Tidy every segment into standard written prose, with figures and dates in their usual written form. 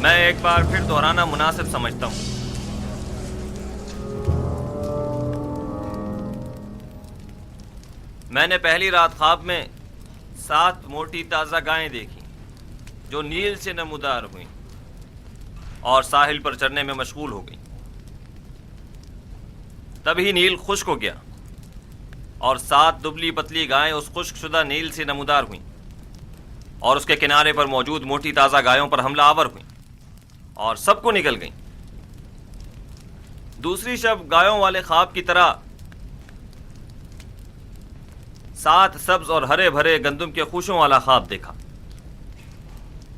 میں ایک بار پھر دہرانا مناسب سمجھتا ہوں. میں نے پہلی رات خواب میں 7 موٹی تازہ گائیں دیکھیں جو نیل سے نمودار ہوئیں اور ساحل پر چرنے میں مشغول ہو گئیں. تبھی نیل خشک ہو گیا اور 7 دبلی پتلی گائیں اس خشک شدہ نیل سے نمودار ہوئیں اور اس کے کنارے پر موجود موٹی تازہ گایوں پر حملہ آور ہوئیں اور سب کو نگل گئیں. دوسری شب گایوں والے خواب کی طرح 7 سبز اور ہرے بھرے گندم کے خوشوں والا خواب دیکھا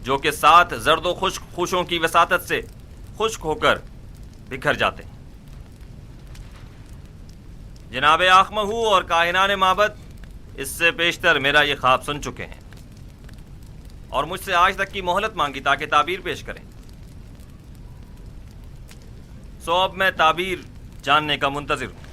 جو کہ 7 زرد و خشک خوشوں کی وساطت سے خشک ہو کر بکھر جاتے ہیں. جناب آخمہو اور کاہنان معبد اس سے بیشتر میرا یہ خواب سن چکے ہیں اور مجھ سے آج تک کی مہلت مانگی تاکہ تعبیر پیش کریں. سو اب میں تعبیر جاننے کا منتظر ہوں.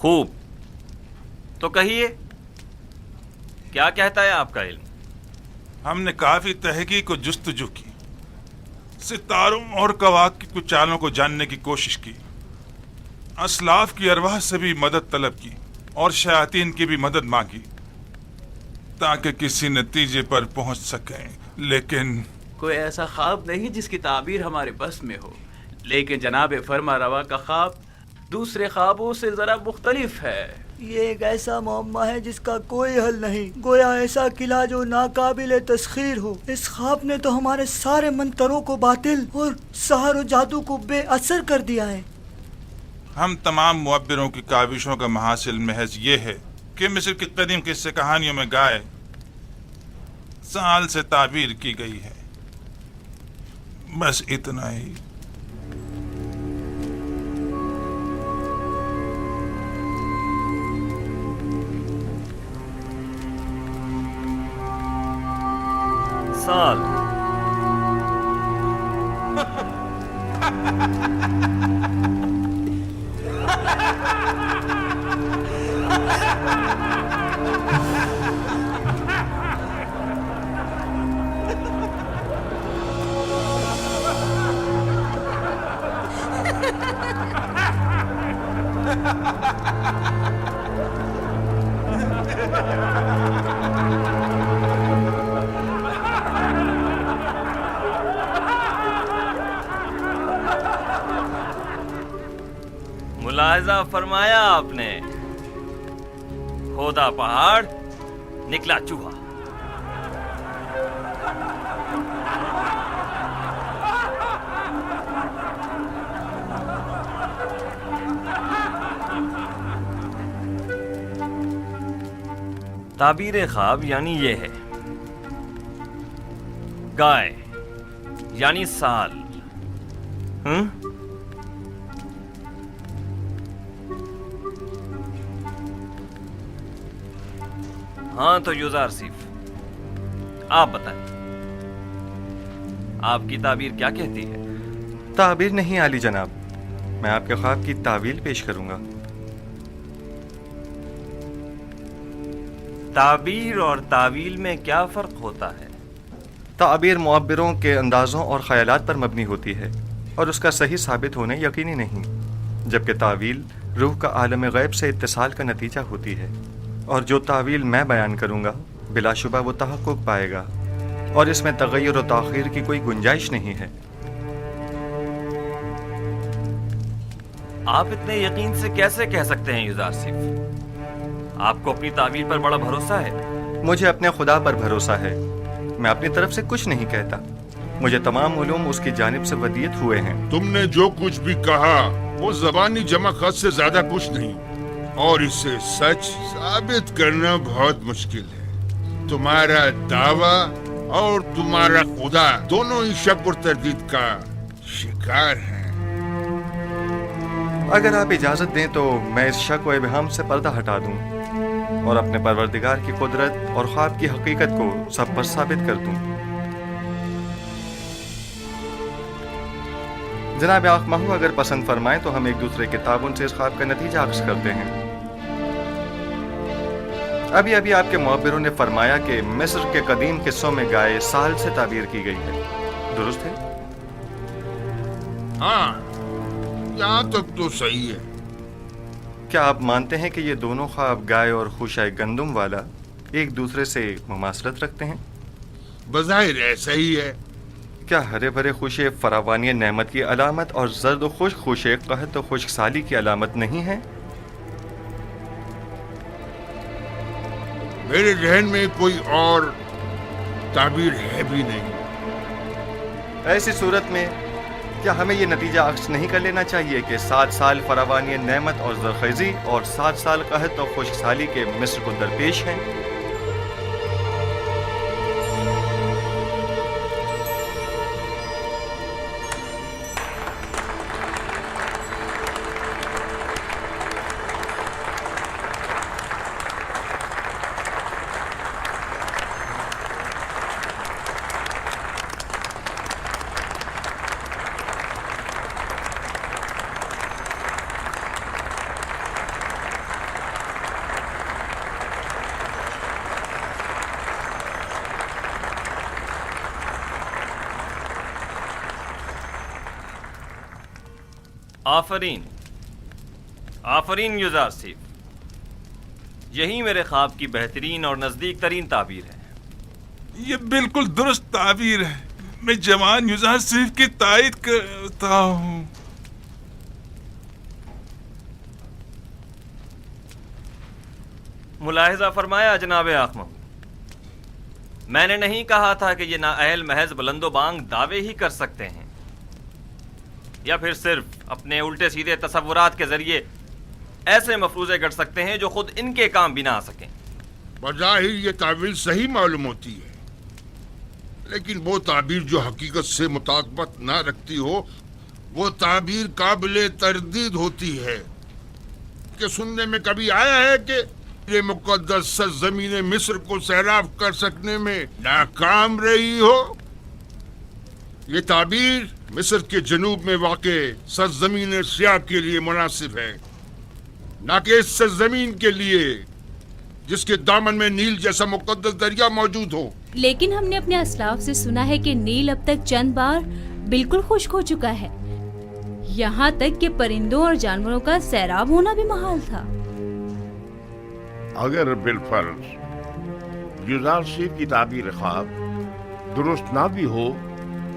خوب، تو کہیے کیا کہتا ہے آپ کا علم؟ ہم نے کافی تحقیق و جستجو کی، ستاروں اور کواکب کی چالوں کو جاننے کی کوشش کی، اسلاف کی ارواح سے بھی مدد طلب کی اور شیاطین کی بھی مدد مانگی تاکہ کسی نتیجے پر پہنچ سکیں، لیکن کوئی ایسا خواب نہیں جس کی تعبیر ہمارے بس میں ہو. لیکن جناب فرما روا کا خواب دوسرے خوابوں سے ذرا مختلف ہے. یہ ایک ایسا معمہ ہے جس کا کوئی حل نہیں، گویا ایسا قلعہ جو ناقابل تسخیر ہو. اس خواب نے تو ہمارے سارے منتروں کو باطل اور سحر و جادو کو بے اثر کر دیا ہے. ہم تمام معبروں کی کاوشوں کا محاصل محض یہ ہے کہ مصر کی قدیم قصے کہانیوں میں گائے سال سے تعبیر کی گئی ہے. بس اتنا ہی. سال ملاحظہ فرمایا آپ نے، کھودا پہاڑ نکلا چوہا. تعبیر خواب یعنی یہ ہے، گائے یعنی سال. ہاں تو یوزار سیف، آپ بتائیں آپ کی تعبیر کیا کہتی ہے؟ تعبیر نہیں عالی جناب، میں آپ کے خواب کی تعویل پیش کروں گا. تعبیر اور تعویل میں کیا فرق ہوتا ہے؟ تعبیر معبروں کے اندازوں اور خیالات پر مبنی ہوتی ہے اور اس کا صحیح ثابت ہونا یقینی نہیں، جبکہ تعویل روح کا عالم غیب سے اتصال کا نتیجہ ہوتی ہے، اور جو تعویل میں بیان کروں گا بلا شبہ وہ تحقق پائے گا اور اس میں تغیر و تاخیر کی کوئی گنجائش نہیں ہے. آپ اتنے یقین سے کیسے کہہ سکتے ہیں یوزار سیف؟ آپ کو اپنی تعبیر پر بڑا بھروسہ ہے. مجھے اپنے خدا پر بھروسہ ہے، میں اپنی طرف سے کچھ نہیں کہتا، مجھے تمام علوم اس کی جانب سے ودیت ہوئے ہیں. تم نے جو کچھ بھی کہا وہ زبانی جمع خط سے زیادہ کچھ نہیں، اور اسے سچ ثابت کرنا بہت مشکل ہے. تمہارا دعویٰ اور تمہارا خدا دونوں ہی شک اور تردید کا شکار ہیں. اگر آپ اجازت دیں تو میں اس شک و ابہام سے پردہ ہٹا دوں اور اپنے پروردگار کی قدرت اور خواب کی حقیقت کو سب پر ثابت کر دوں. جناب آنکھ ماہو اگر پسند فرمائیں تو ہم ایک دوسرے کے تعاون سے اس خواب کا نتیجہ عکس کرتے ہیں. ابھی آپ کے معبروں نے فرمایا کہ مصر کے قدیم قصوں میں گائے سال سے تعبیر کی گئی ہے، درست ہے؟ ہاں، یہاں تک تو صحیح ہے. کیا آپ مانتے ہیں کہ یہ دونوں خواب گائے اور خوشہ گندم والا ایک دوسرے سے مماثلت رکھتے ہیں؟ بظاہر ایسا ہی ہے. کیا ہرے بھرے خوشے فراوانی نعمت کی علامت اور زرد و خشک خوشے قحط و خشک سالی کی علامت نہیں ہیں؟ میرے ذہن میں کوئی اور تعبیر ہے بھی نہیں. ایسی صورت میں کیا ہمیں یہ نتیجہ عکس نہیں کر لینا چاہیے کہ 7 سال فراوانی نعمت اور زرخیزی اور 7 سال قحط اور خشک سالی کے مصر کو درپیش ہیں؟ آفرین یوزار سیف، یہی میرے خواب کی بہترین اور نزدیک ترین تعبیر ہے. یہ بالکل درست تعبیر ہے. میں جوان یوزار سیف کی تائید کرتا ہوں. ملاحظہ فرمایا جناب آنکھ ماہو، میں نے نہیں کہا تھا کہ یہ نااہل محض بلند و بانگ دعوے ہی کر سکتے ہیں یا پھر صرف اپنے الٹے سیدھے تصورات کے ذریعے ایسے مفروضے گڑھ سکتے ہیں جو خود ان کے کام بھی نہ آ سکیں. بظاہر یہ تعبیر صحیح معلوم ہوتی ہے، لیکن وہ تعبیر جو حقیقت سے مطابقت نہ رکھتی ہو وہ تعبیر قابل تردید ہوتی ہے. کہ سننے میں کبھی آیا ہے کہ یہ مقدس سرزمین مصر کو سیراب کر سکنے میں ناکام رہی ہو؟ یہ تعبیر مصر کے جنوب میں واقع سرزمین سیاہ کے لیے مناسب ہے، نہ کہ اس سرزمین کے لیے جس کے دامن میں نیل جیسا مقدس دریا موجود ہو. لیکن ہم نے اپنے اسلاف سے سنا ہے کہ نیل اب تک چند بار بالکل خشک ہو چکا ہے، یہاں تک کہ پرندوں اور جانوروں کا سیراب ہونا بھی محال تھا. اگر بالفرض یوزار سیف کی تعبیر خواب درست نہ بھی ہو،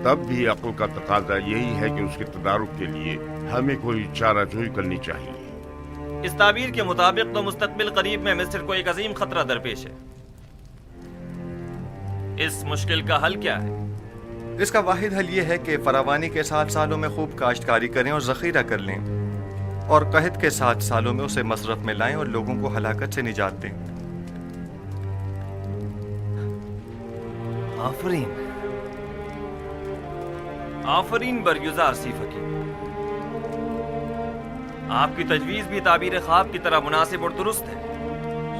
تب بھی عقل کا تقاضا یہی ہے کہ اس کے تدارک کے لیے ہمیں کوئی چارہ جوئی کرنی چاہیے. اس تعبیر کے مطابق تو مستقبل قریب میں مصر کو ایک عظیم خطرہ درپیش ہے. اس مشکل کا حل کیا ہے؟ اس کا واحد حل یہ ہے کہ فراوانی کے 7 سالوں میں خوب کاشتکاری کریں اور ذخیرہ کر لیں، اور قحط کے 7 سالوں میں اسے مصرف میں لائیں اور لوگوں کو ہلاکت سے نجات دیں. آفرین آفرین برگزار سی حکیم، آپ کی تجویز بھی تعبیر خواب کی طرح مناسب اور درست ہے۔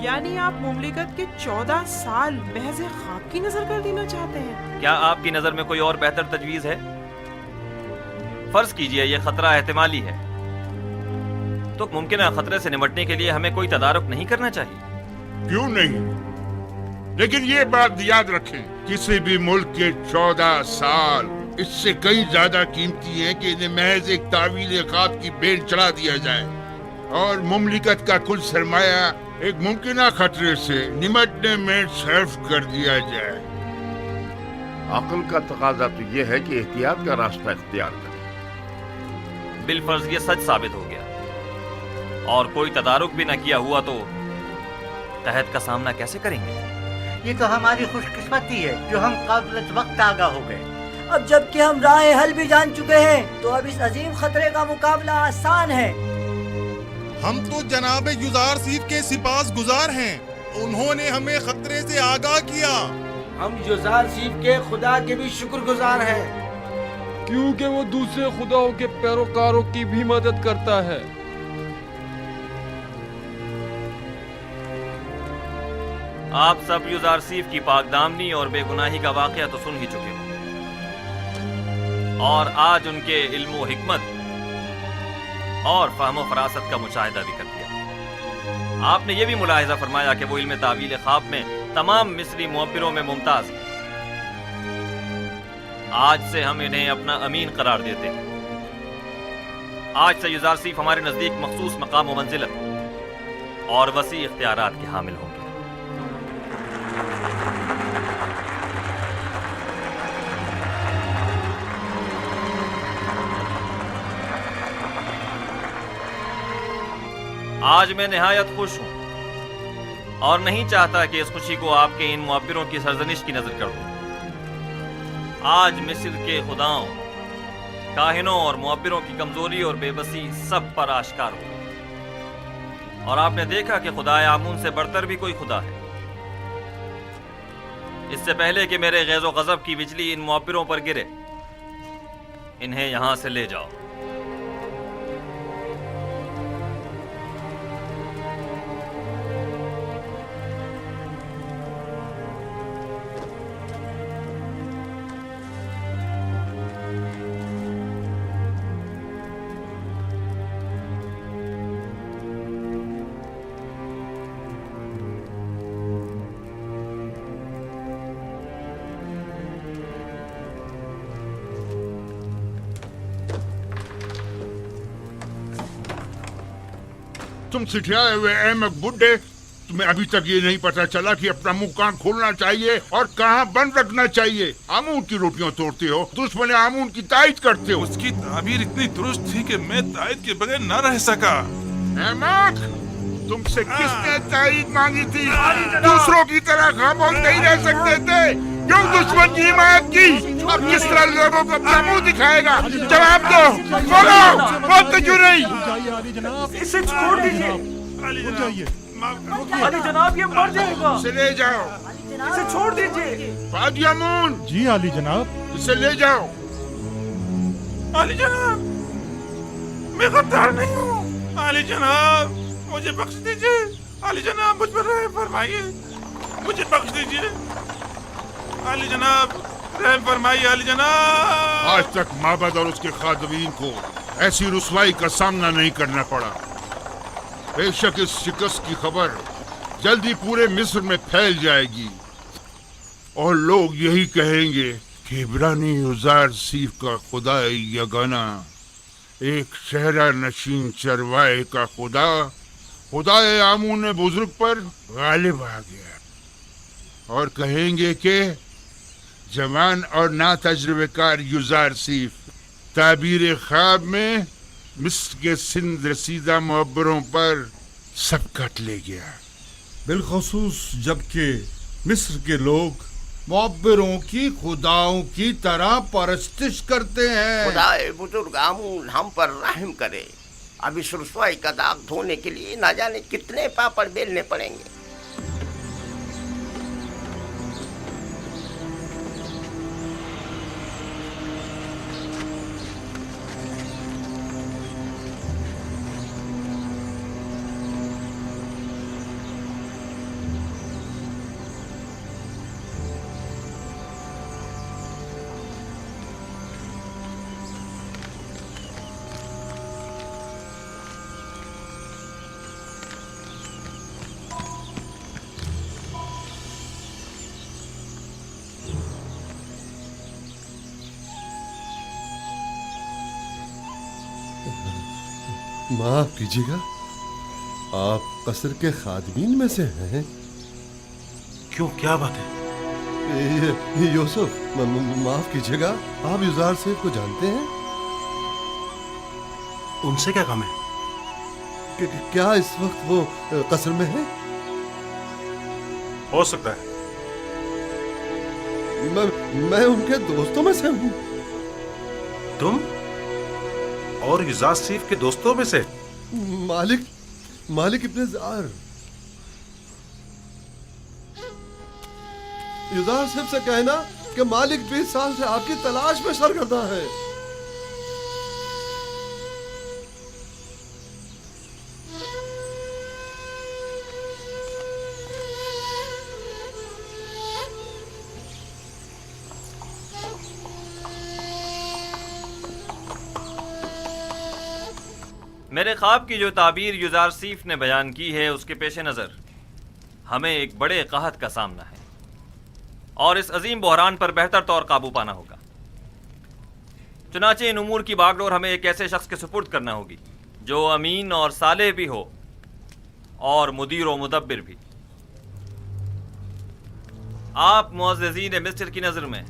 یعنی آپ مملکت کے 14 سال محض خواب کی نظر کر دینا چاہتے ہیں؟ کیا آپ کی نظر میں کوئی اور بہتر تجویز ہے؟ فرض کیجئے یہ خطرہ احتمالی ہے، تو ممکنہ خطرے سے نمٹنے کے لیے ہمیں کوئی تدارک نہیں کرنا چاہیے؟ کیوں نہیں؟ لیکن یہ بات یاد رکھیں، کسی بھی ملک کے 14 سال اس سے کئی زیادہ قیمتی ہیں کہ انہیں محض ایک تعویل خواب کی بین چڑھا دیا جائے اور مملکت کا کل سرمایہ ایک ممکنہ خطرے سے نمٹنے میں صرف کر دیا جائے۔ عقل کا تقاضا تو یہ ہے کہ احتیاط کا راستہ اختیار کریں۔ بالفرض یہ سچ ثابت ہو گیا اور کوئی تدارک بھی نہ کیا ہوا تو قحط کا سامنا کیسے کریں گے؟ یہ تو ہماری خوش قسمتی ہے جو ہم قبل وقت آگاہ ہو گئے۔ اب جب کہ ہم راہ حل بھی جان چکے ہیں تو اب اس عظیم خطرے کا مقابلہ آسان ہے۔ ہم تو جناب یزار سیف کے سپاس گزار ہیں، انہوں نے ہمیں خطرے سے آگاہ کیا۔ ہم یزار سیف کے خدا کے بھی شکر گزار ہیں، کیونکہ وہ دوسرے خداؤں کے پیروکاروں کی بھی مدد کرتا ہے۔ آپ سب یزار سیف کی پاک دامنی اور بے گناہی کا واقعہ تو سن ہی چکے ہو، اور آج ان کے علم و حکمت اور فہم و فراست کا مشاہدہ بھی کر دیا۔ آپ نے یہ بھی ملاحظہ فرمایا کہ وہ علم تعویل خواب میں تمام مصری معبروں میں ممتاز ہیں۔ آج سے ہم انہیں اپنا امین قرار دیتے ہیں۔ آج سے یزار سیف ہمارے نزدیک مخصوص مقام و منزلت اور وسیع اختیارات کے حامل ہوں گے۔ آج میں نہایت خوش ہوں اور نہیں چاہتا کہ اس خوشی کو آپ کے ان معبروں کی سرزنش کی نظر کر دوں۔ آج مصر کے خداؤں، کاہنوں اور معبروں کی کمزوری اور بے بسی سب پر آشکار ہو گئی، اور آپ نے دیکھا کہ خدائے آمون سے بڑھتر بھی کوئی خدا ہے۔ اس سے پہلے کہ میرے غیظ و غضب کی بجلی ان معبروں پر گرے، انہیں یہاں سے لے جاؤ۔ تم سٹھیائے ہوئے احمق بڈھے، تمہیں ابھی تک یہ نہیں پتا چلا کہ اپنا منہ کہاں کھولنا چاہیے اور کہاں بند رکھنا چاہیے۔ آمون کی روٹیاں توڑتے ہو، دشمن آمون کی تائید کرتے ہو۔ اس کی تعبیر اتنی درست تھی کہ میں تائید کے بغیر نہ رہ سکا۔ احمق، تم سے کس نے تائید مانگی تھی؟ دوسروں کی طرح خاموش نہیں رہ سکتے تھے، کیوں دشمن کی حمایت کی؟ اب کس طرح لوگوں کو اپنا منہ دکھائے گا؟ جواب دو، بولو، بولتے کیوں نہیں؟ اسے چھوڑ دیجیے علی جناب، یہ مر جائے گا۔ اسے لے جاؤ، اسے چھوڑ دیجیے۔ فادی امون، جی علی جناب۔ اسے لے جاؤ۔ علی جناب، میں غدار نہیں ہوں۔ علی جناب، مجھے بخش دیجیے۔ علی جناب، مجھ پر رحم فرمائیے، مجھے بخش دیجیے۔ علی جناب، رحم فرمائیے۔ علی جناب، آج تک معبد اور اس کے خادمین کو ایسی رسوائی کا سامنا نہیں کرنا پڑا۔ بے شک اس شکست کی خبر جلدی پورے مصر میں پھیل جائے گی اور لوگ یہی کہیں گے کہ عبرانی یزار سیف کا خدا یگانہ، ایک صحرا نشین چروائے کا خدا، خدائے آمون بزرگ پر غالب آ گیا، اور کہیں گے کہ جوان اور نا تجربے کار یزار سیف تعبیر خواب میں مصر کے سندھ رسیدہ معبروں پر سبقت لے گیا، بالخصوص جبکہ مصر کے لوگ معبروں کی خداؤں کی طرح پرستش کرتے ہیں۔ خدائے بزرگ آمون ہم پر رحم کرے، اب اس رسوائی کا داغ دھونے کے لیے نہ جانے کتنے پاپڑ بیلنے پڑیں گے۔ माफ कीजिएगा, आप कसर के खादमीन में से हैं? क्यों, क्या बात है? यूसुफ, माफ कीजिएगा, आप युजार सेठ को जानते हैं? उनसे क्या काम है? क्या इस वक्त वो कसर में है? हो सकता है। मैं उनके दोस्तों में से हूँ। तुम और युजार सीफ के दोस्तों में से? मालिक इब्ने जार। युजार सेठ से कहना कि मालिक 20 साल से आपकी तलाश में सरगर्दा है। मेरे ख्वाब की जो ताबीर युजार सीफ ने बयान की है, उसके पेश नज़र हमें एक बड़े कहत का सामना है और इस अजीम बहरान पर बेहतर तौर काबू पाना होगा। चुनाचे इन उमूर की बागडोर हमें एक ऐसे शख्स के सुपुर्द करना होगी जो अमीन और सालेह भी हो और मुदीर व मुदब्बिर भी। आप मुअज़्ज़िज़ीन मिस्र की नज़र में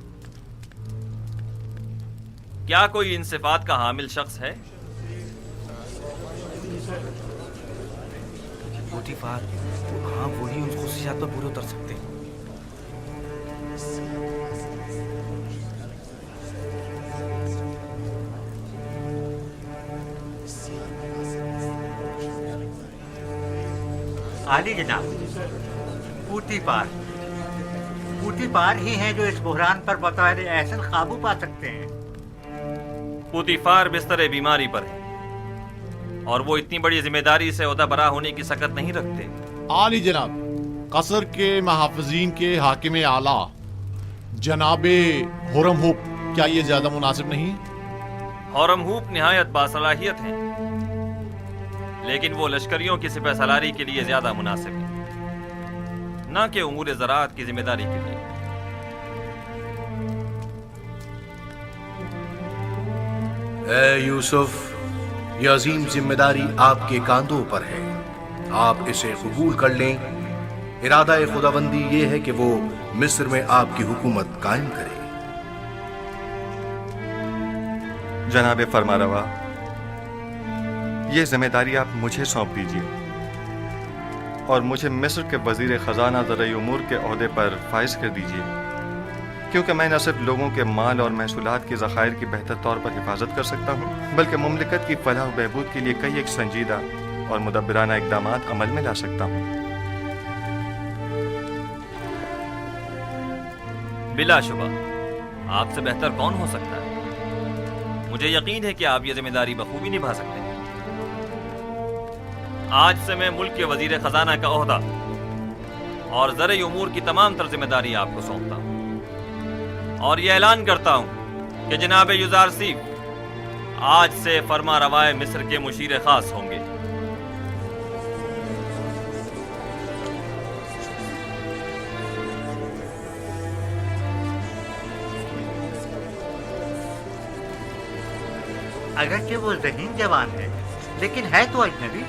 क्या कोई इन सिफात का हामिल शख्स है? पोतीफार, हाँ, वही उन खुशियात पर पूरे उतर सकते हैं। आली जनाब, पूतीफार ही हैं जो इस बहरान पर बतौर एहसन काबू पा सकते हैं। पूतीफार बिस्तर बीमारी पर है और वो इतनी बड़ी जिम्मेदारी से ओहदा बरा होने की सकत नहीं रखते। आली जनाब, कसर के महाफिजीन के हाकिम आला जनाबे हुरमहूब, क्या ये ज्यादा मुनासिब नहीं? हुरमहूब निहायत बासलाहियत हैं, लेकिन वो लश्करियों की सिपह सलारी के लिए ज्यादा मुनासिब है, ना कि उमूर ज़राअत की जिम्मेदारी के लिए। ए यूसुफ, ये अजीम जिम्मेदारी आपके कांधों पर है, आप इसे कबूल कर लें। इरादा खुदाबंदी ये है कि वो मिस्र में आपकी हुकूमत कायम करे। जनाब फरमारवा, ये जिम्मेदारी आप मुझे सौंप दीजिए और मुझे मिस्र के वजीर खजाना ज़राई उमूर के ओहदे पर फाइज कर दीजिए, क्योंकि मैं न सिर्फ लोगों के माल और महसूलात के ज़खायर की बेहतर तौर पर हिफाजत कर सकता हूँ, बल्कि मुमलिकत की फलाह व बहबूद के लिए कई एक संजीदा और मुदब्बिराना इक़दामात अमल में ला सकता हूँ। बिलाशुबा आपसे बेहतर कौन हो सकता है। मुझे यकीन है कि आप ये जिम्मेदारी बखूबी निभा सकते हैं। आज से मैं मुल्क के वजीर खजाना का ओहदा और ज़राई उमूर की तमाम तर जिम्मेदारी आपको सौंपता हूँ और ये ऐलान करता हूँ कि जनाब युजार सीफ आज से फरमा रवाए मिस्र के मुशीर खास होंगे। अगरचे वो ज़हीन जवान है, लेकिन है तो अजनबी।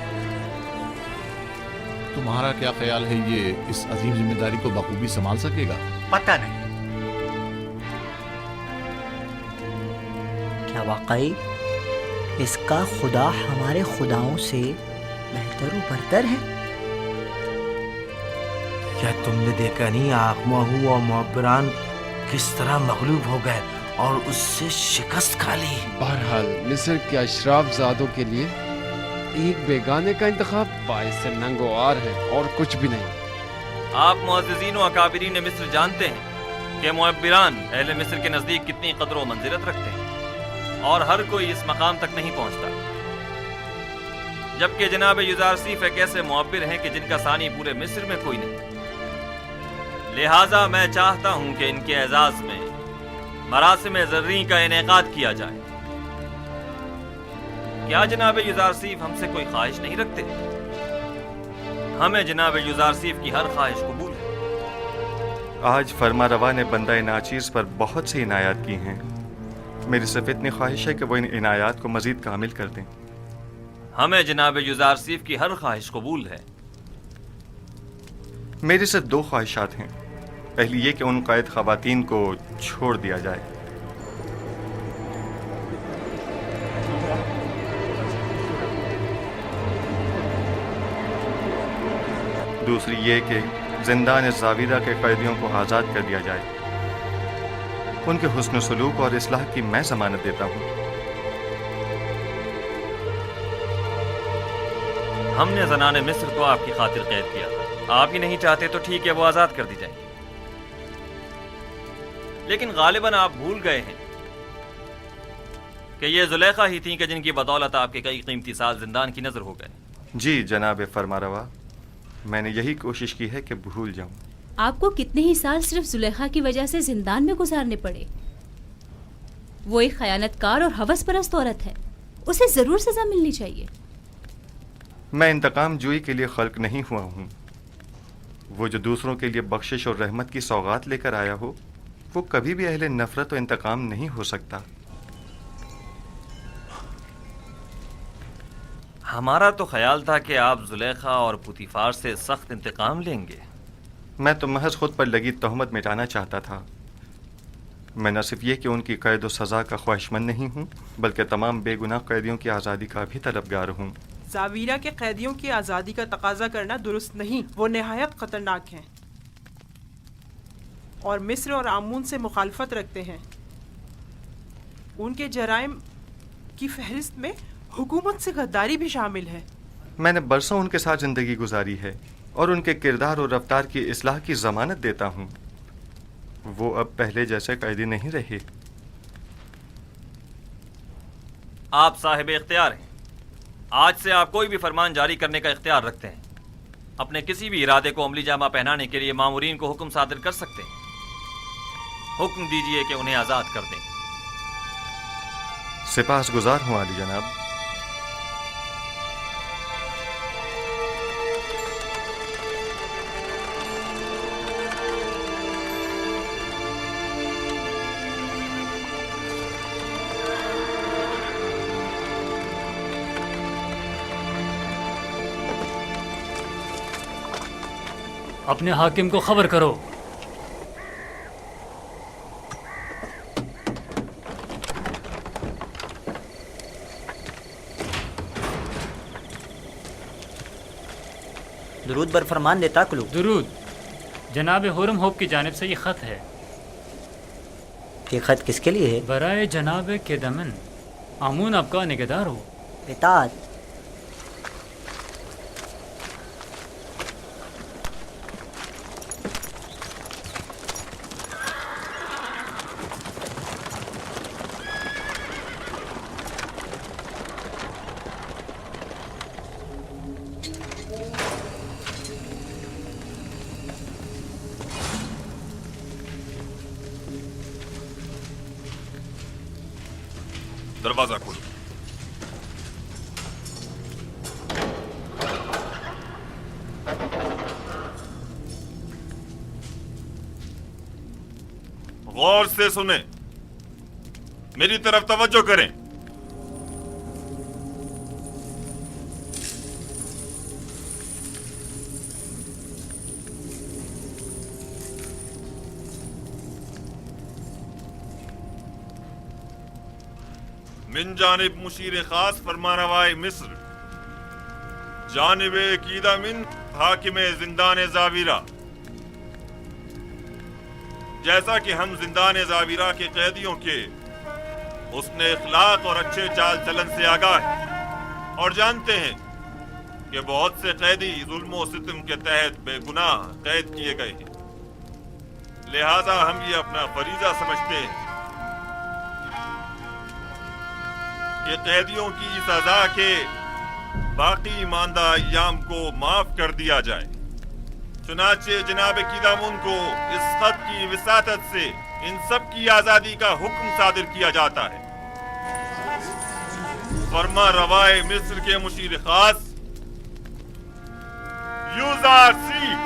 तुम्हारा क्या ख्याल है, ये इस अजीम जिम्मेदारी को बखूबी संभाल सकेगा? पता नहीं। क्या वाकई इसका खुदा हमारे खुदाओं से बेहतर व बरतर है? क्या तुमने देखा नहीं आखमाहू और मुअब्बरान किस तरह मगलूब हो गए और उससे शिकस्त खा ली। बहरहाल मिस्र के अशराफ ज़ादों के लिए एक बेगाने का इंतखाब बाइस नंगोआर है और कुछ भी नहीं। आप मुअज़्ज़िज़ीन व अकाबिरीन मिस्र जानते हैं कि मुअब्बिरान अहले मिस्र के नज़दीक कितनी कदर व मंजिलत रखते हैं और हर कोई इस मकाम तक नहीं पहुंचता, जबकि जनाब युजार सीफ एक ऐसे मुअब्बिर हैं कि जिनका सानी पूरे मिस्र में कोई नहीं। लिहाजा मैं चाहता हूं कि इनके एजाज में मरासिम ज़र्री का इनेकाद किया जाए। क्या जनाब युजार सीफ हमसे कोई ख्वाहिश नहीं रखते? हमें जनाब युजार सीफ की हर ख्वाहिश कबूल है। आज फरमा रवा ने बंदा नाचीज़ पर बहुत सी इनायात की हैं। मेरी सिर्फ इतनी ख्वाहिश है कि वो इन इनायात को मज़ीद कामिल कर दें। हमें जनाब युजारसीफ की हर ख्वाहिश कबूल है। मेरे से दो ख्वाहिशात हैं। पहली ये कि उन कैद खवातीन को छोड़ दिया जाए। दूसरी ये कि जिंदान ज़ाविरा के कैदियों को आज़ाद कर दिया जाए। उनके हुस्न सलूक और इस्लाह की मैं ज़मानत देता हूँ। हमने ज़नाने मिस्र को आपकी खातिर कैद किया। आप ही नहीं चाहते तो ठीक है, वो आज़ाद कर दी जाए। लेकिन गालिबन आप भूल गए हैं कि ये जुलेखा ही थी कि जिनकी बदौलत आपके कई कीमती साल जिंदान की नजर हो गए। जी जनाब फरमारवा, मैंने यही कोशिश की है कि भूल जाऊं। आपको कितने ही साल सिर्फ जुलेखा की वजह से जिंदान में गुजारने पड़े। वो एक खयानतकार और हवस परस्त औरत है, उसे जरूर सजा मिलनी चाहिए। मैं इंतकाम जोई के लिए खल्क नहीं हुआ हूँ। वो जो दूसरों के लिए बख्शिश और रहमत की सौगात लेकर आया हो, वो कभी भी अहले नफरत और इंतकाम नहीं हो सकता। हमारा तो ख्याल था कि आप जुलेखा और पुतीफार से सख्त इंतकाम लेंगे। मैं तो महज खुद पर लगी तहमत मिटाना चाहता था। मैं न सिर्फ ये कि उनकी कैद और सज़ा का ख्वाहिशमंद नहीं हूँ, बल्कि तमाम बेगुनाह कैदियों की आज़ादी का भी तलबगार हूँ। ज़ावीरा के कैदियों की आज़ादी का तकाजा करना दुरुस्त नहीं, वो नहायत ख़तरनाक हैं और मिस्र और आमून से मुखालफत रखते हैं। उनके जराइम की फहरिस्त में हुकूमत से गद्दारी भी शामिल है। मैंने बरसों उनके साथ ज़िंदगी गुजारी है और उनके किरदार और रफ्तार की इस्लाह की ज़मानत देता हूँ। वो अब पहले जैसे कैदी नहीं रहे। आप साहिब इख्तियार हैं। आज से आप कोई भी फरमान जारी करने का इख्तियार रखते हैं। अपने किसी भी इरादे को अमली जामा पहनाने के लिए मामूरीन को हुक्म सादर कर सकते हैं। हुक्म दीजिए कि उन्हें आज़ाद कर दें। सिपाहसगुजार हूँ आली जनाब। अपने हाकिम को खबर करो। दुरूद बर फरमान देता कुलू। दुरूद। जनाब हुरम होप की जानिब से ये खत है। ये खत किसके लिए है? बराए जनाब के दमन, आमून आपका निगहदार हो। इताअत। दरवाजा खोलो। गौर से सुने, मेरी तरफ तवज्जो करें। मिन जानिब मुशीर खास फरमानवाए मिस्र, जानिब कीदा मिन हाकिम जिंदान ज़ावीरा। जैसा कि हम जिंदान ज़ावीरा के कैदियों के उसने इखलाक और अच्छे चाल चलन से आगाह हैं और जानते हैं कि बहुत से कैदी जुल्म और सितम के तहत बेगुनाह कैद किए गए हैं। लिहाजा हम ये अपना फरीजा समझते हैं कि कैदियों की सजा के बाकी मानदा अय्याम को माफ कर दिया जाए। चुनाचे जनाब कीदामुन को इस खत की विसातत से इन सब की आजादी का हुक्म सादिर किया जाता है। फरमा रवाए मिस्र के मुशीर खास युजारसीफ।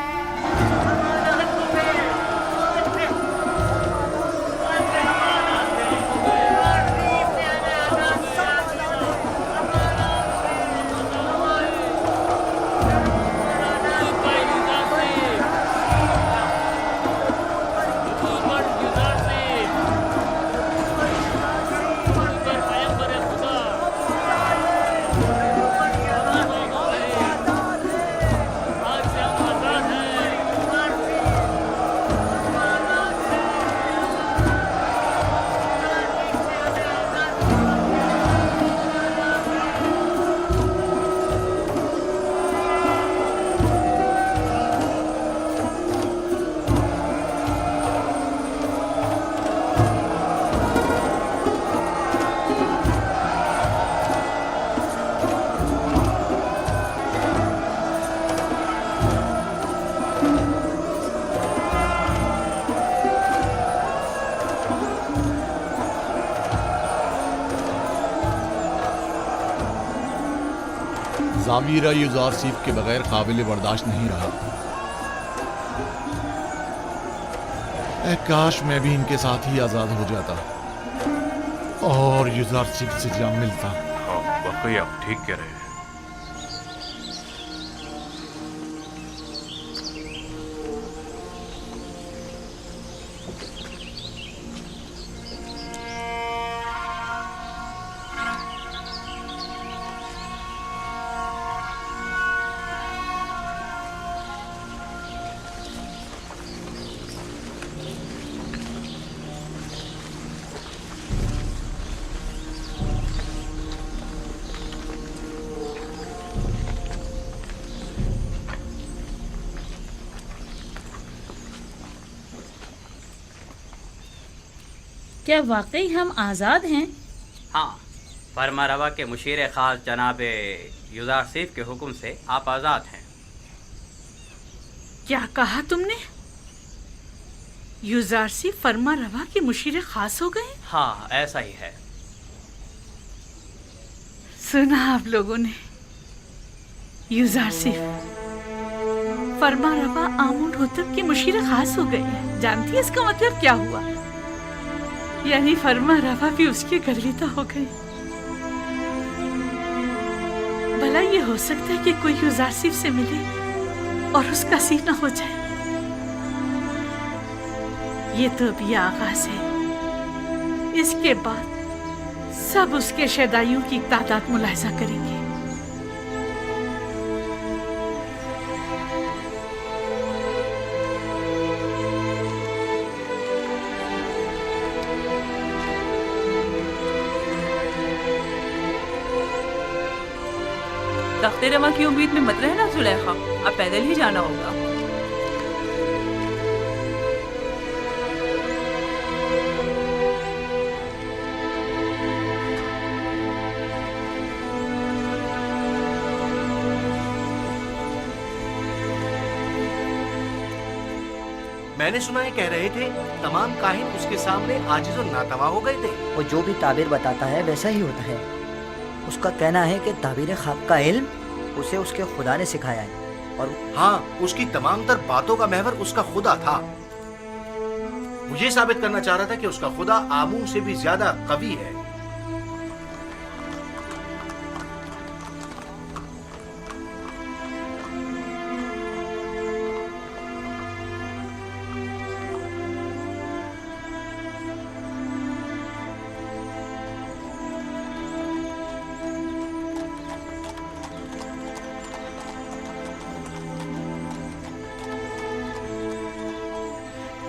जावीरा यूजारसीफ के बगैर काबिल बर्दाश्त नहीं रहा। काश मैं भी इनके साथ ही आजाद हो जाता और यूजारसीफ से जा मिलता। हाँ, वाकई आप ठीक कह रहे हैं। क्या वाकई हम आज़ाद हैं? हाँ, फरमा रवा के मुशीर खास जनाब युजारसीफ के हुक्म से आप आज़ाद हैं। क्या कहा तुमने? युजारसीफ फरमा रवा के मुशीर खास हो गए? हाँ, ऐसा ही है। सुना आप लोगों ने? युजारसीफ फरमा रवा आमुन होतब के मुशीर खास हो गए। जानती है इसका मतलब क्या हुआ? यानी फरमा रवा भी उसके गर्विता हो गई। भला ये हो सकता है कि कोई युजारसीफ से मिले और उसका सीना हो जाए? ये तो अभी आगाज है। इसके बाद सब उसके शैदाइयों की तादाद मुलाहिजा करेंगे। तख्ते रवा की उम्मीद में मत रहना जुलेखा, अब पैदल ही जाना होगा। मैंने सुना है कह रहे थे तमाम काहिन उसके सामने आजिज और नातवा हो गए थे। वो जो भी ताबीर बताता है वैसा ही होता है। उसका कहना है कि ताबीर ख्वाब का इल्म उसे उसके खुदा ने सिखाया है और हाँ, उसकी तमाम तर बातों का महवर उसका खुदा था। मुझे साबित करना चाह रहा था कि उसका खुदा आमून से भी ज्यादा कवी है।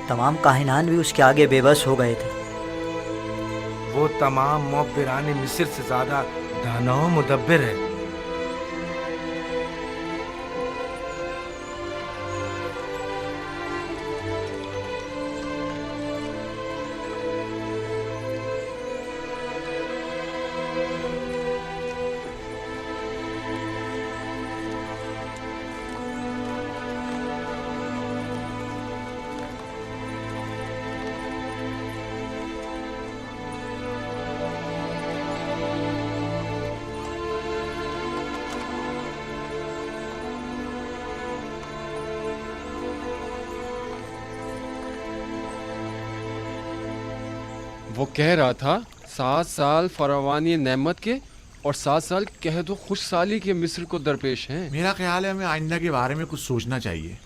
तमाम काहिनान भी उसके आगे बेबस हो गए थे। वो तमाम मुअब्बिरान मिस्र से ज्यादा दाना व मुदब्बिर है। वो कह रहा था 7 साल फरावानी नेमत के और 7 साल कह दो खुश साली के मिस्र को दरपेश हैं। मेरा ख्याल है हमें आइंदा के बारे में कुछ सोचना चाहिए।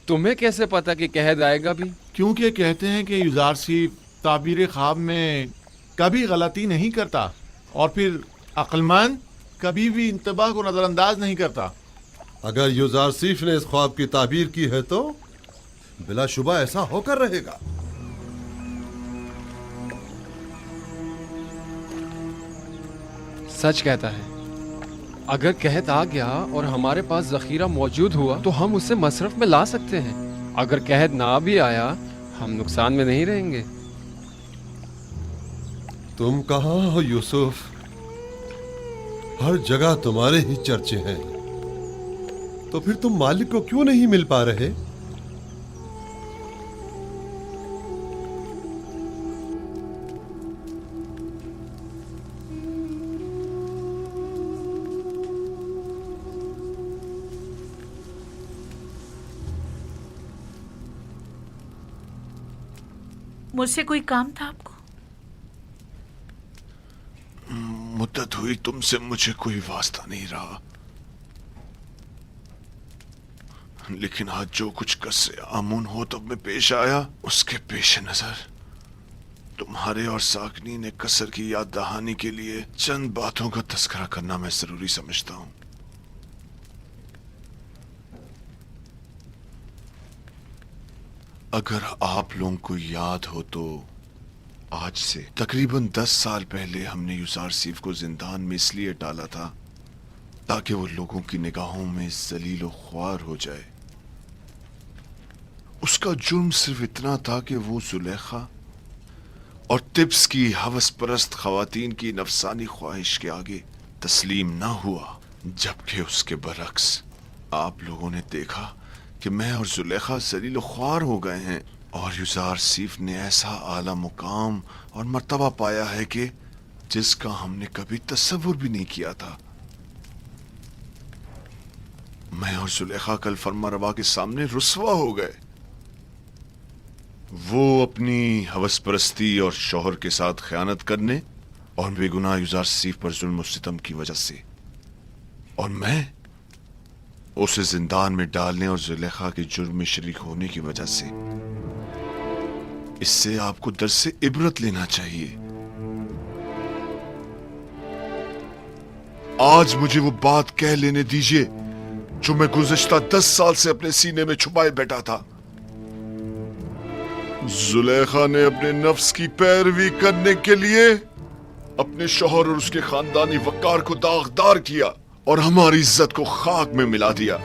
तुम्हें कैसे पता कि कहद आएगा भी? क्योंकि कहते हैं कि युजारसीफ ताबीर ख्वाब में कभी गलती नहीं करता और फिर अक्लमंद कभी भी इंतबाह को नजरअंदाज नहीं करता। अगर युजारसीफ ने इस ख्वाब की ताबीर की है तो बिलाशुबा ऐसा होकर रहेगा। सच कहता है। अगर कहत आ गया और हमारे पास जखीरा मौजूद हुआ तो हम उसे मसरफ में ला सकते हैं। अगर कहत ना भी आया हम नुकसान में नहीं रहेंगे। तुम कहाँ हो यूसुफ? हर जगह तुम्हारे ही चर्चे हैं। तो फिर तुम मालिक को क्यों नहीं मिल पा रहे? मुझसे कोई काम था आपको? मुद्दत हुई तुमसे मुझे कोई वास्ता नहीं रहा, लेकिन आज जो कुछ कसरे आमून हो तब में पेश आया, उसके पेश नजर तुम्हारे और साकनी ने कसर की याद दहानी के लिए चंद बातों का तस्करा करना मैं जरूरी समझता हूं। अगर आप लोगों को याद हो तो आज से तकरीबन 10 साल पहले हमने यूजारसीफ को जिंदान में इसलिए डाला था ताकि वो लोगों की निगाहों में जलील व ख्वार हो जाए। उसका जुर्म सिर्फ इतना था कि वो जुलेखा और तिब्स की हवस परस्त खवातीन की नफसानी ख्वाहिश के आगे तस्लीम ना हुआ, जबकि उसके बरक्स आप लोगों ने देखा कि मैं और जुलेखा जलील ख्वार हो गए हैं और यूजारसीफ ने ऐसा आला मुकाम और मर्तबा पाया है कि जिसका हमने कभी तस्वुर भी नहीं किया था। मैं और जुलेखा कल फरमा रवा के सामने रुस्वा हो गए। वो अपनी हवस परस्ती और शौहर के साथ खयानत करने और बेगुनाह यूजारसीफ पर जुल्म सितम की वजह से, और मैं उसे जिंदान में डालने और जुलेखा के जुर्म में शरीक होने की वजह से। इससे आपको दर्स से इबरत लेना चाहिए। आज मुझे वो बात कह लेने दीजिए जो मैं गुज़श्ता 10 साल से अपने सीने में छुपाए बैठा था। जुलेखा ने अपने नफ्स की पैरवी करने के लिए अपने शौहर और उसके खानदानी वकार को दागदार किया और हमारी इज्जत को खाक में मिला दिया।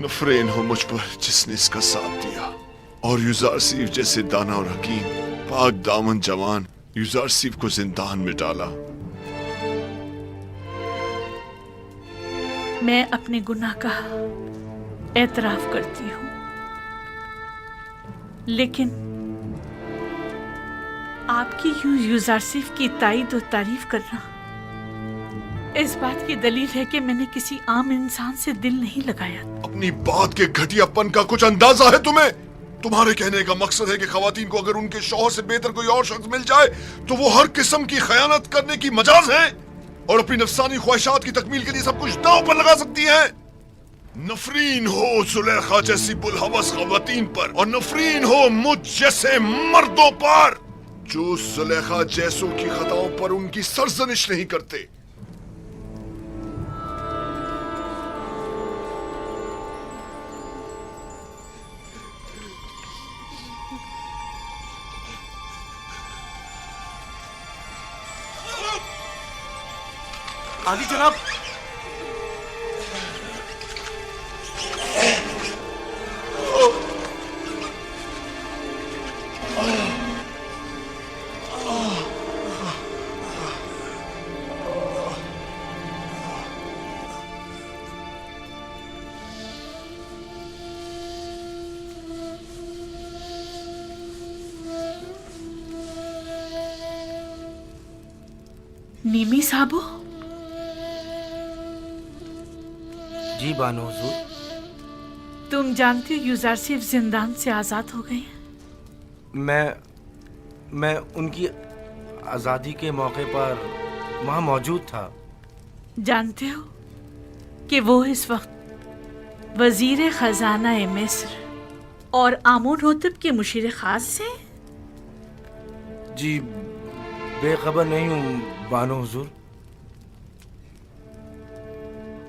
नफरेन हो मुझ पर जिसने इसका साथ दिया, और यूजारसीफ जैसे दाना और हकीम पाक दामन जवान यूजारसीफ को जिंदान में डाला। मैं अपने गुनाह का एतराफ करती हूँ, लेकिन आपकी यूं यूजारसीफ की ताईद और तारीफ करना इस बात की दलील है कि मैंने किसी आम इंसान से दिल नहीं लगाया। अपनी बात के घटियापन का कुछ अंदाजा है तुम्हें? तुम्हारे कहने का मकसद है कि खवातीन को अगर उनके शौहर से बेहतर कोई और शख्स मिल जाए तो वो हर किस्म की खयानत करने की मजाज है और अपनी नफसानी ख्वाहिशात की तकमील के लिए सब कुछ दांव पर लगा सकती है। नफरीन हो जुलेखा जैसी बुलहवस खवातीन पर, और नफरीन हो मुझ जैसे मर्दों पर जो जुलेखा जैसों की खताओं पर उनकी सरजनिश नहीं करते। आली जनाब। नीमी साहबो। जी बानो हुजूर। तुम जानते हो यूजारसीफ जिंदान से आजाद हो गए हैं। मैं उनकी आजादी के मौके पर वहां मौजूद था। जानते हो कि वो इस वक्त वजीर खजाना मिस्र और आमून होतब के मुशीर खास से? जी बेखबर नहीं हूँ बानो हुजूर।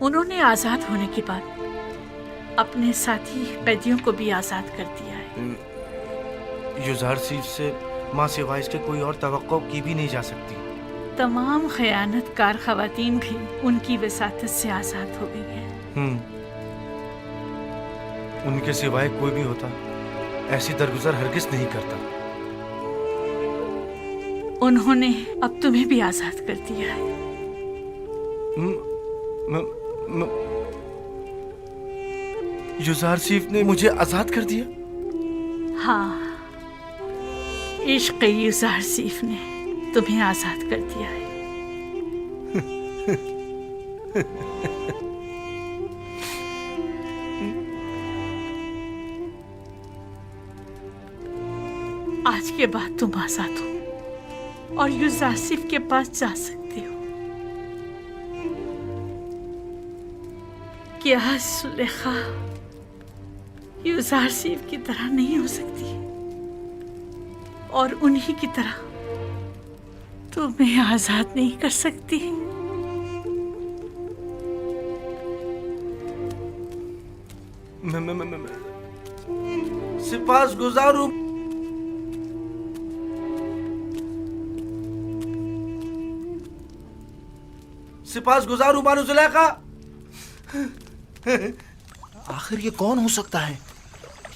उन्होंने आजाद होने के बाद अपने साथी कैदियों को भी आजाद कर दिया है। यूजारसीफ से माँ सिवाय इसके कोई और तवक्को की भी नहीं जा सकती। तमाम खयानतकार खवातीन भी उनकी वसातत से आजाद हो गई हैं। उनके सिवाय कोई भी होता ऐसी दरगुजर हरगिज नहीं करता। उन्होंने अब तुम्हें भी आजाद कर दिया है। यूजारसीफ ने मुझे आजाद कर दिया? हाँ, इश्क़ यूजारसीफ ने तुम्हें आजाद कर दिया है। आज के बाद तुम आजाद हो और यूजारसिफ के पास जा सकते हो। क्या सुलेखा यूजारसिफ की तरह नहीं हो सकती और उन्हीं की तरह तुम्हें आजाद नहीं कर सकती। सिपास गुजारू बानो जुलेखा। आखिर ये कौन हो सकता है?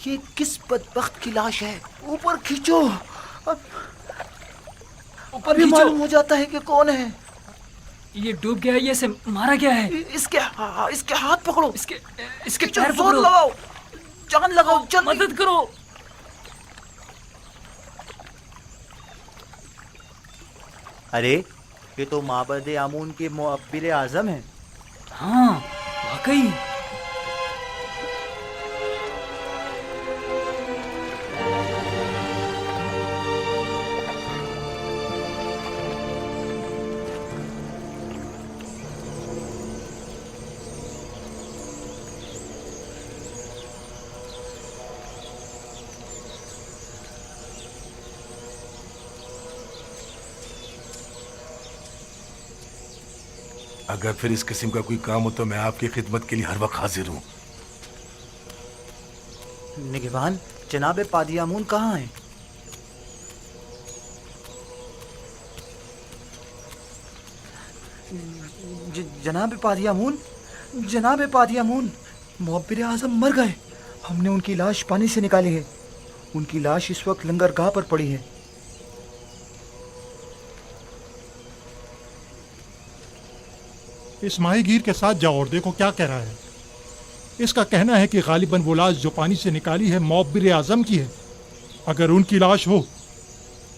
ये किस बदबख्त की लाश है? ऊपर खींचो, ऊपर भी मालूम हो जाता है कि कौन है। ये डूब गया है, ये इसे मारा गया है। इसके हाथ पकड़ो, इसके पैर पकड़ो, लगाओ, जान लगाओ, जल्दी मदद करो। अरे ये तो माबद आमून के मुअब्बिर आजम हैं। हाँ वाकई। अगर फिर इस किस्म का कोई काम हो तो मैं आपकी खिदमत के लिए हर वक्त हाजिर हूँ। निगहबान, जनाब पादियामून कहाँ हैं? जनाब पादियामून, मुअब्बिर आज़म मर गए। हमने उनकी लाश पानी से निकाली है। उनकी लाश इस वक्त लंगरगाह पर पड़ी है। इस माहीगीर के साथ जाओ और देखो क्या कह रहा है। इसका कहना है कि गालिबन वो लाश जो पानी से निकाली है मुअब्बिर आज़म की है। अगर उनकी लाश हो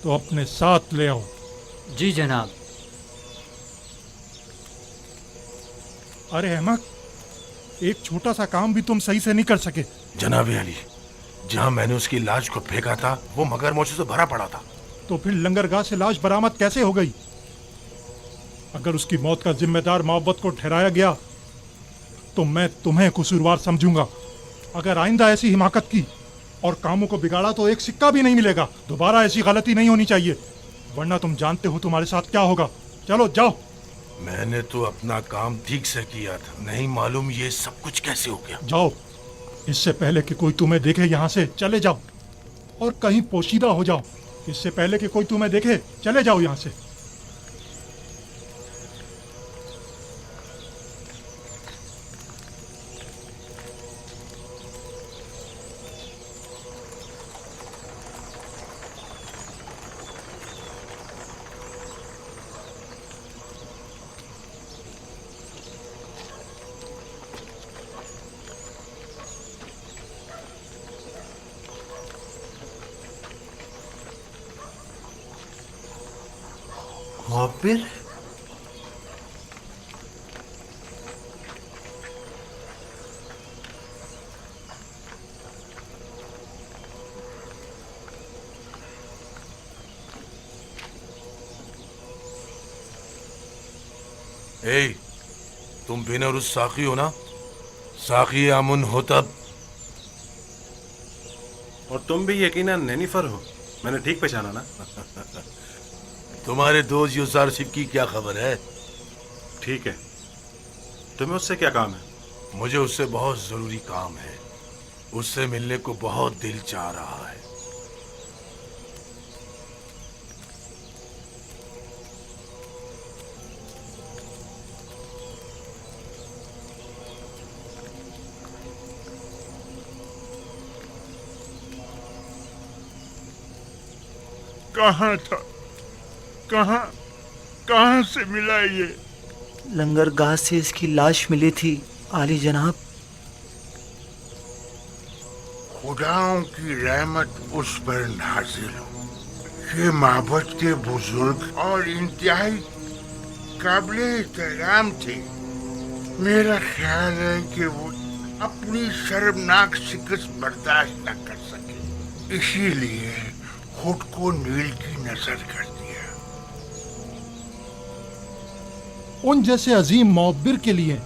तो अपने साथ ले आओ। जी जनाब। अरे अहमद, एक छोटा सा काम भी तुम सही से नहीं कर सके। जनाब अली, जहाँ मैंने उसकी लाश को फेंका था वो मगरमच्छों से भरा पड़ा था। तो फिर लंगरगाह से लाश बरामद कैसे हो गई? अगर उसकी मौत का जिम्मेदार मोहब्बत को ठहराया गया तो मैं तुम्हें कसूरवार समझूंगा। अगर आइंदा ऐसी हिमाकत की और कामों को बिगाड़ा तो एक सिक्का भी नहीं मिलेगा। दोबारा ऐसी गलती नहीं होनी चाहिए, वरना तुम जानते हो तुम्हारे साथ क्या होगा। चलो जाओ। मैंने तो अपना काम ठीक से किया था, नहीं मालूम ये सब कुछ कैसे हो गया। जाओ, इससे पहले कि कोई तुम्हें देखे यहाँ से चले जाओ और कहीं पोशीदा हो जाओ। इससे पहले कि कोई तुम्हें देखे चले जाओ यहाँ से। मुअब्बिर, तुम बेनरुस साकी हो ना? साकी आमुन हो तब। और तुम भी यकीनन नेनिफर हो, मैंने ठीक पहचाना ना? तुम्हारे दोस्त यूजारसिफ की क्या खबर है? ठीक है, तुम्हें उससे क्या काम है? मुझे उससे बहुत जरूरी काम है। उससे मिलने को बहुत दिल चाह रहा है। कहाँ था? कहाँ से मिला ये? लंगरगाह से इसकी लाश मिली थी आली जनाब। खुदाओं की रहमत उस पर नाजिल हो। ये माबद के बुजुर्ग और इंतहाई काबिले एहतराम थे। मेरा ख्याल है कि वो अपनी शर्मनाक शिकस्त बर्दाश्त न कर सके, इसीलिए खुद को नील की नजर कर दिया। उन जैसे अजीम मुअब्बिर के लिए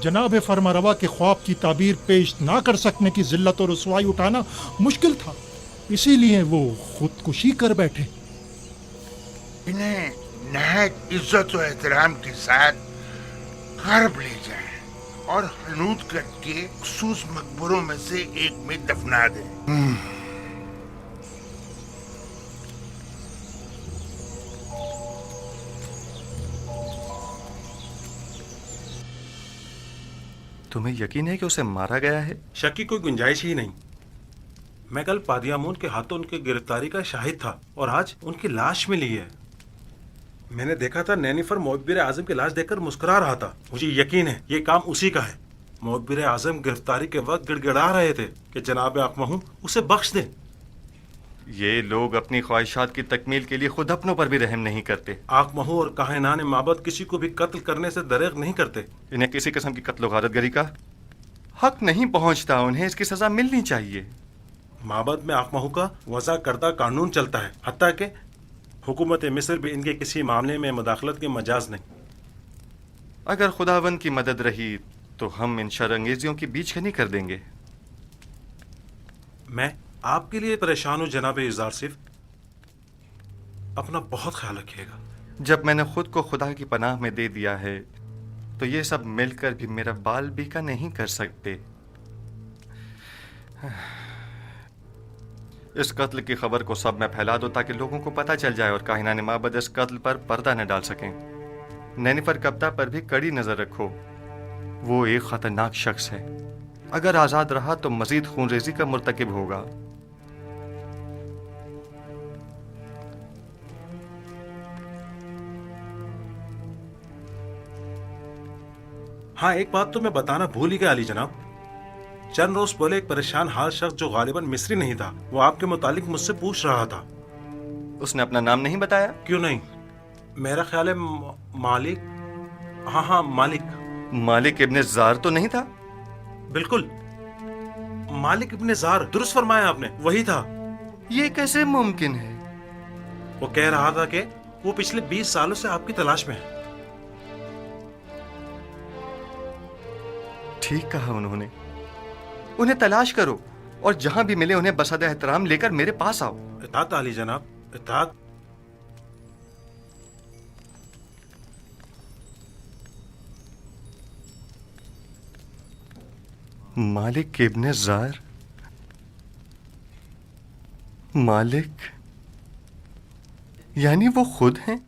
जनाब फरमारवा के ख्वाब की ताबीर पेश ना कर सकने की जिल्लत और रुसवाई उठाना मुश्किल था, इसीलिए वो खुदकुशी कर बैठे। इन्हें नहायत इज्जत और एहतराम के साथ गर्भ ले जाए और हनूद करके मखसूस मकबरों में से एक में दफना दे। तुम्हें यकीन है कि उसे मारा गया है? शक की कोई गुंजाइश ही नहीं। मैं कल पादियामून के हाथों उनकी गिरफ्तारी का शाहिद था और आज उनकी लाश मिली है। मैंने देखा था नैनीफर मुअब्बिर आजम की लाश देखकर मुस्कुरा रहा था। मुझे यकीन है ये काम उसी का है। मुअब्बिर आजम गिरफ्तारी के वक्त गिड़गिड़ा रहे थे कि जनाब आकमहू उसे बख्श दें। ये लोग अपनी ख्वाहिशात की तकमील के लिए खुद अपनों पर भी रहम नहीं करते। आकमहू और काहिनान माबद किसी को भी कत्ल करने से दरेग नहीं करते। इन्हें किसी किस्म की कत्ल गारतगरी का हक नहीं पहुंचता, उन्हें इसकी सजा मिलनी चाहिए। माबद में आकमहू का वज़ा करदा कानून चलता है, हत्ता कि हुकूमत मिस्र भी इनके किसी मामले में मुदाखलत के मजाज नहीं। अगर खुदावंद की मदद रही तो हम इन शरअंगेजियों की बीचकनी कर देंगे। मैं आपके लिए परेशान हूँ जनाब युज़ारसिफ, अपना बहुत ख्याल रखिएगा। जब मैंने खुद को खुदा की पनाह में दे दिया है तो ये सब मिलकर भी मेरा बाल बीका नहीं कर सकते। इस कत्ल की खबर को सब में फैला दो ताकि लोगों को पता चल जाए और काहिनान माबद इस कत्ल पर पर्दा न डाल सकें। नैनीफर कब्ता पर भी कड़ी नजर रखो, वो एक खतरनाक शख्स है। अगर आजाद रहा तो मजीद खूनरेजी का मुर्तकिब होगा। हाँ, एक बात तो मैं बताना भूल ही गया अली जनाब। चंद रोज पहले एक परेशान हाल शख्स जो गालिबन मिस्री नहीं था, वो आपके मुतालिक मुझसे पूछ रहा था। उसने अपना नाम नहीं बताया? क्यों नहीं, मेरा ख्याल है मालिक। हाँ, मालिक इब्ने जार तो नहीं था? बिल्कुल, मालिक इब्ने जार, दुरुस्त फरमाया आपने, वही था। ये कैसे मुमकिन है? वो कह रहा था कि वो पिछले 20 सालों से आपकी तलाश में है। ठीक कहा उन्होंने। उन्हें तलाश करो और जहां भी मिले उन्हें बसद एहतराम लेकर मेरे पास आओ। इताअत आली जनाब, इताअत। मालिक इब्ने जार, मालिक यानी वो खुद हैं?